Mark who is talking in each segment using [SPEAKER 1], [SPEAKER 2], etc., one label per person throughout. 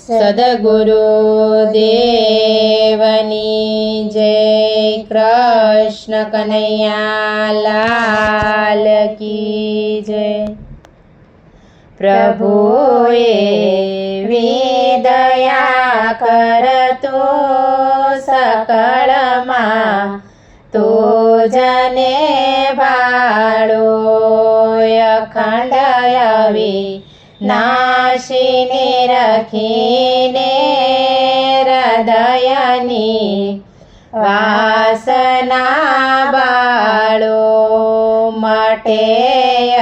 [SPEAKER 1] સદગુરુ દેવની જય। કૃષ્ણ કનૈયા લાલ કી જય। પ્રભુએ વિદયા કરતો સકળમાં તુજને ભાળો। અખંડ અવિનાશીને રખીને હૃદયની વાસના બાળો। મટે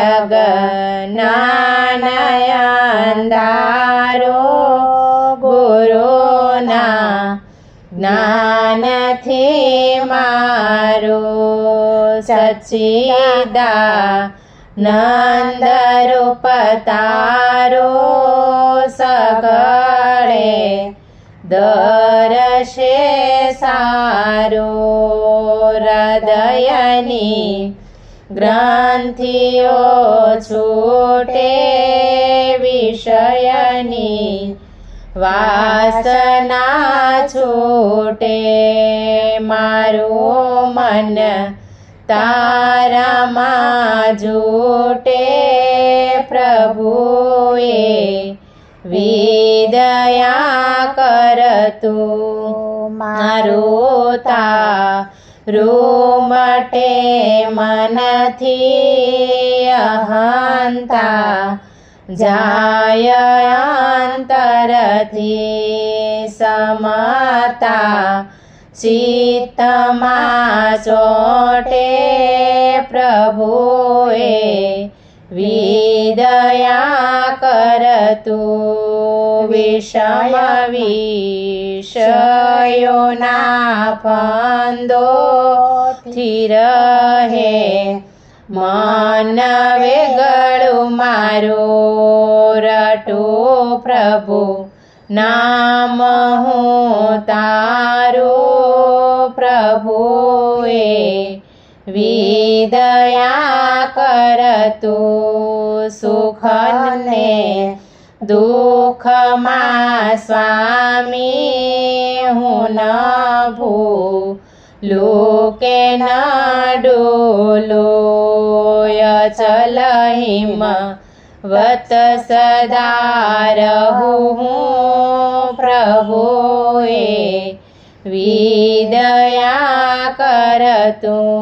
[SPEAKER 1] અજ્ઞાન અંધારો ગુરુના જ્ઞાનથી મારો। સચ્ચિદાનંદ રૂપ તારો સગળે દર્શે સારો। હૃદયની ગ્રંથિઓ છૂટે વિષયની વાસના છૂટે। મારું મન તારામાં જૂટે। પ્રભુએ વિદયા કરતું મારું તારું મટે મનથી અહંતા જાય અંતરથી। સમતા ચિત્તમાં ચોટે। પ્રભુએ વિદયા કરતું વિષમ વિષયોના ફંદોથી રહે મન વેગળું મારું। રટું પ્રભુ નામ હું તારું। પ્રભુએ વિદયા કરતું સુખને દુઃખમાં સ્વામી હું ન ભૂલું કે ન ડોલું। અચલ હિમવત સદા રહું હું। પ્રભુએ વિદયા કરતું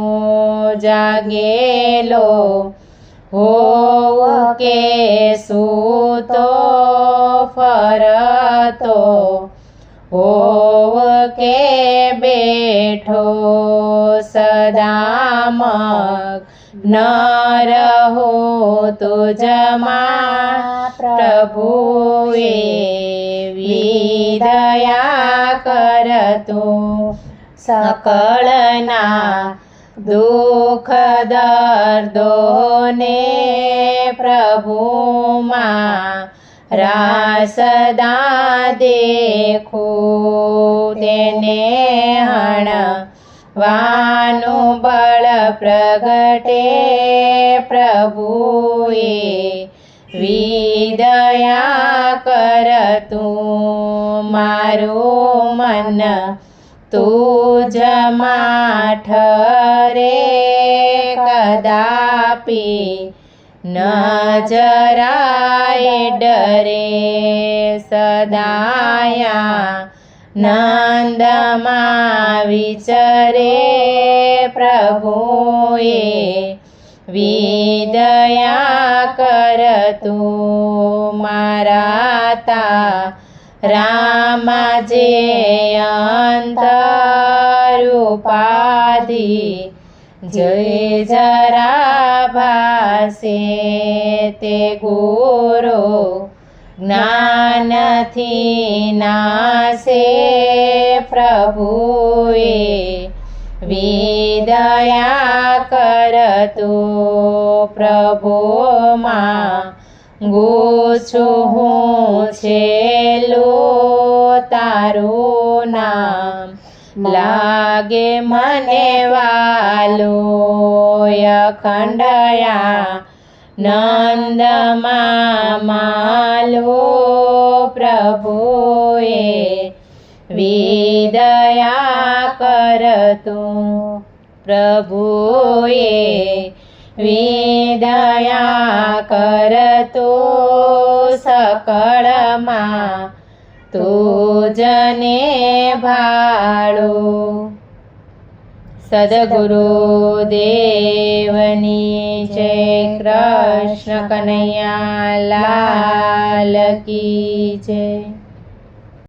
[SPEAKER 1] જાગેલો હોઉં કે સૂતો ફરતો હોઉં કે બેઠો સદા મગ્ન રહું તુજમાં। પ્રભુએ વિદયા કરતું સકળના દુઃખ દર્દોને। પ્રભુમાં રાસદા દેખું તેને હણવાનું બળ પ્રગટે। પ્રભુએ વિદયા કરતું મારું મન તુજમાં ઠરે। કદાપી ન જરાય ડરે સદાયા નંદમાં વિચરે। પ્રભુએ વિદયા કરતું મારા તારામાં જે અંતરૂપાધિ જય જરા ભાસે તે ગુરુ જ્ઞાનથી નાશે। પ્રભુએ વિદયા કરતું પ્રભુમાં ગુછું હું છેલ્લું તારું નામ લાગે મને વાલું। અખંડયા નંદમાં માલો પ્રભુએ વિદયા કરતું પ્રભુએ વિદયા કરતું સકળમાં તુજને ભાળું સદગુરુ દેવની જય કૃષ્ણ કનૈયા લાલ